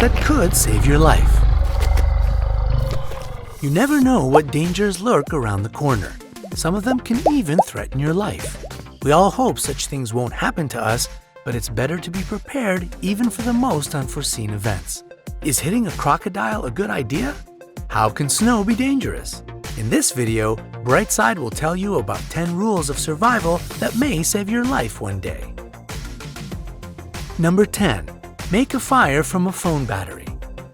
that could save your life. You never know what dangers lurk around the corner. Some of them can even threaten your life. We all hope such things won't happen to us, but it's better to be prepared even for the most unforeseen events. Is hitting a crocodile a good idea? How can snow be dangerous? In this video, Brightside will tell you about 10 rules of survival that may save your life one day. Number 10. Make a fire from a phone battery.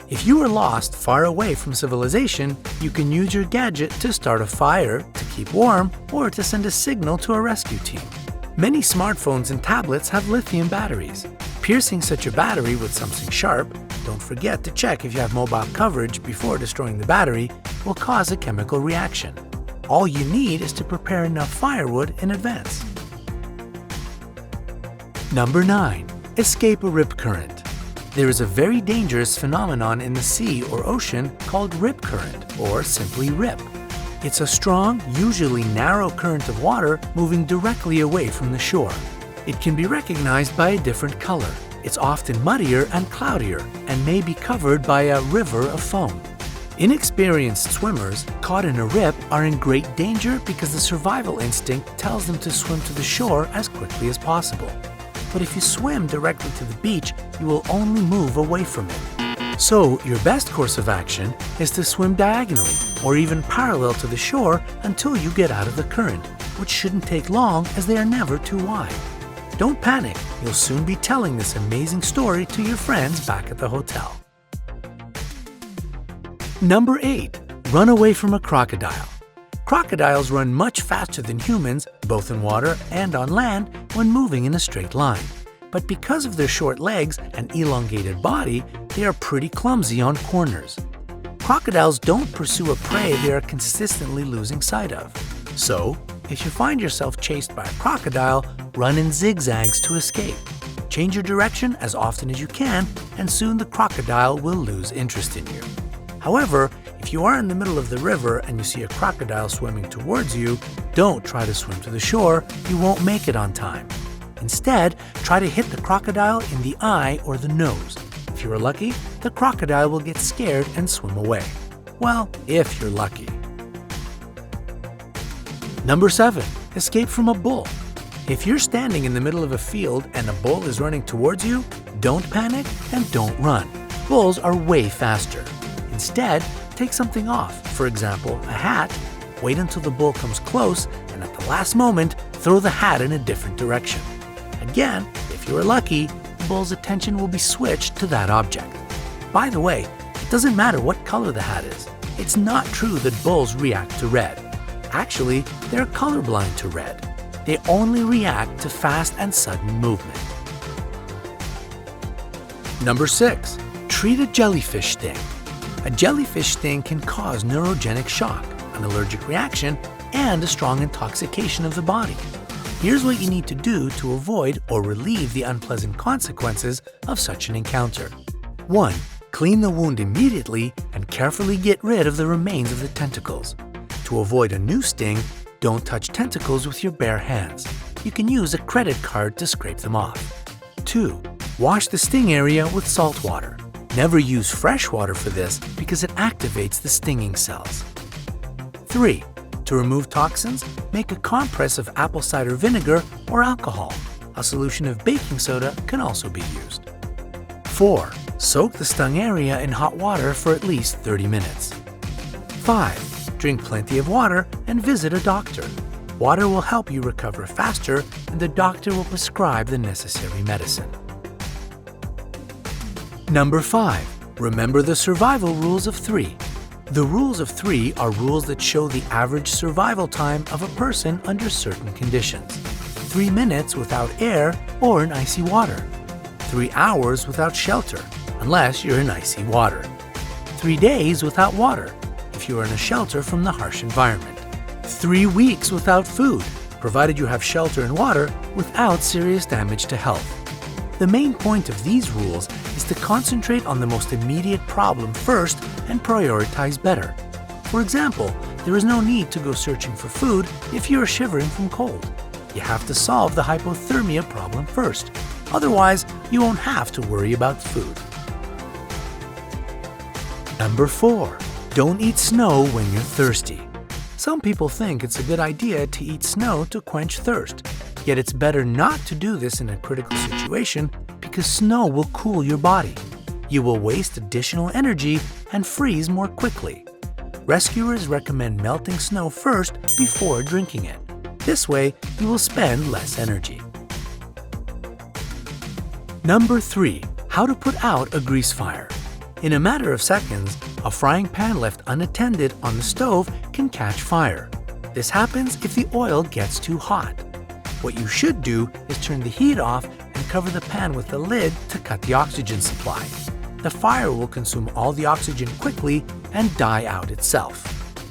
If you are lost far away from civilization, you can use your gadget to start a fire, to keep warm, or to send a signal to a rescue team. Many smartphones and tablets have lithium batteries. Piercing such a battery with something sharp, don't forget to check if you have mobile coverage before destroying the battery, will cause a chemical reaction. All you need is to prepare enough firewood in advance. Number 9. Escape a rip current. There is a very dangerous phenomenon in the sea or ocean called rip current, or simply rip. It's a strong, usually narrow current of water moving directly away from the shore. It can be recognized by a different color. It's often muddier and cloudier and may be covered by a river of foam. Inexperienced swimmers caught in a rip are in great danger because the survival instinct tells them to swim to the shore as quickly as possible. But if you swim directly to the beach, you will only move away from it. So, your best course of action is to swim diagonally or even parallel to the shore until you get out of the current, which shouldn't take long as they are never too wide. Don't panic, you'll soon be telling this amazing story to your friends back at the hotel. Number 8. Run away from a crocodile. Crocodiles run much faster than humans, both in water and on land, when moving in a straight line. But because of their short legs and elongated body, they are pretty clumsy on corners. Crocodiles don't pursue a prey they are consistently losing sight of. So, if you find yourself chased by a crocodile, run in zigzags to escape. Change your direction as often as you can, and soon the crocodile will lose interest in you. However, if you are in the middle of the river and you see a crocodile swimming towards you, don't try to swim to the shore, you won't make it on time. Instead, try to hit the crocodile in the eye or the nose. If you are lucky, the crocodile will get scared and swim away. Well, if you're lucky. Number 7. Escape from a bull. If you're standing in the middle of a field and a bull is running towards you, don't panic and don't run. Bulls are way faster. Instead, take something off, for example, a hat, wait until the bull comes close, and at the last moment, throw the hat in a different direction. Again, if you are lucky, the bull's attention will be switched to that object. By the way, it doesn't matter what color the hat is. It's not true that bulls react to red. Actually, they're colorblind to red. They only react to fast and sudden movement. Number 6. Treat a jellyfish sting. A jellyfish sting can cause neurogenic shock, an allergic reaction, and a strong intoxication of the body. Here's what you need to do to avoid or relieve the unpleasant consequences of such an encounter. 1. Clean the wound immediately and carefully get rid of the remains of the tentacles. To avoid a new sting, don't touch tentacles with your bare hands. You can use a credit card to scrape them off. 2. Wash the sting area with salt water. Never use fresh water for this because it activates the stinging cells. 3. To remove toxins, make a compress of apple cider vinegar or alcohol. A solution of baking soda can also be used. 4. Soak the stung area in hot water for at least 30 minutes. 5. Drink plenty of water and visit a doctor. Water will help you recover faster, and the doctor will prescribe the necessary medicine. Number 5. Remember the survival rules of 3. The rules of 3 are rules that show the average survival time of a person under certain conditions. 3 minutes without air or in icy water. 3 hours without shelter, unless you're in icy water. 3 days without water, if you are in a shelter from the harsh environment. 3 weeks without food, provided you have shelter and water without serious damage to health. The main point of these rules is to concentrate on the most immediate problem first and prioritize better. For example, there is no need to go searching for food if you are shivering from cold. You have to solve the hypothermia problem first. Otherwise, you won't have to worry about food. Number 4. Don't eat snow when you're thirsty. Some people think it's a good idea to eat snow to quench thirst, yet it's better not to do this in a critical situation because snow will cool your body. You will waste additional energy and freeze more quickly. Rescuers recommend melting snow first before drinking it. This way, you will spend less energy. Number 3. How to put out a grease fire. In a matter of seconds, a frying pan left unattended on the stove can catch fire. This happens if the oil gets too hot. What you should do is turn the heat off and cover the pan with the lid to cut the oxygen supply. The fire will consume all the oxygen quickly and die out itself.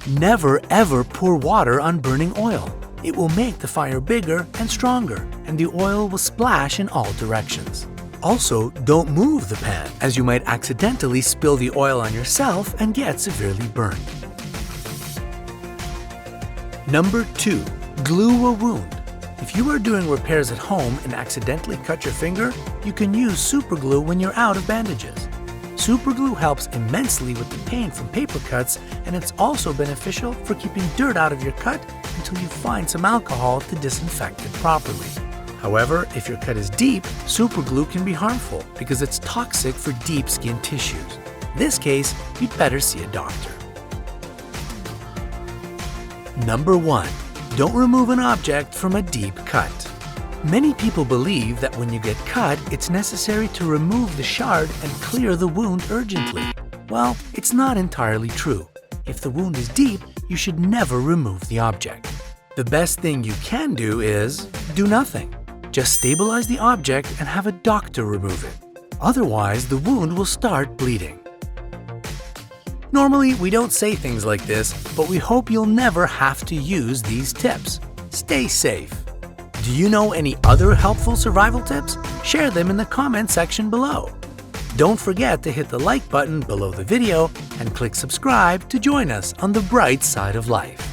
Never ever pour water on burning oil. It will make the fire bigger and stronger, and the oil will splash in all directions. Also, don't move the pan, as you might accidentally spill the oil on yourself and get severely burned. Number 2. Glue a wound. If you are doing repairs at home and accidentally cut your finger, you can use super glue when you're out of bandages. Super glue helps immensely with the pain from paper cuts, and it's also beneficial for keeping dirt out of your cut until you find some alcohol to disinfect it properly. However, if your cut is deep, super glue can be harmful because it's toxic for deep skin tissues. In this case, you'd better see a doctor. Number 1. Don't remove an object from a deep cut. Many people believe that when you get cut, it's necessary to remove the shard and clear the wound urgently. Well, it's not entirely true. If the wound is deep, you should never remove the object. The best thing you can do is do nothing. Just stabilize the object and have a doctor remove it. Otherwise, the wound will start bleeding. Normally, we don't say things like this, but we hope you'll never have to use these tips. Stay safe. Do you know any other helpful survival tips? Share them in the comment section below. Don't forget to hit the like button below the video and click subscribe to join us on the bright side of life.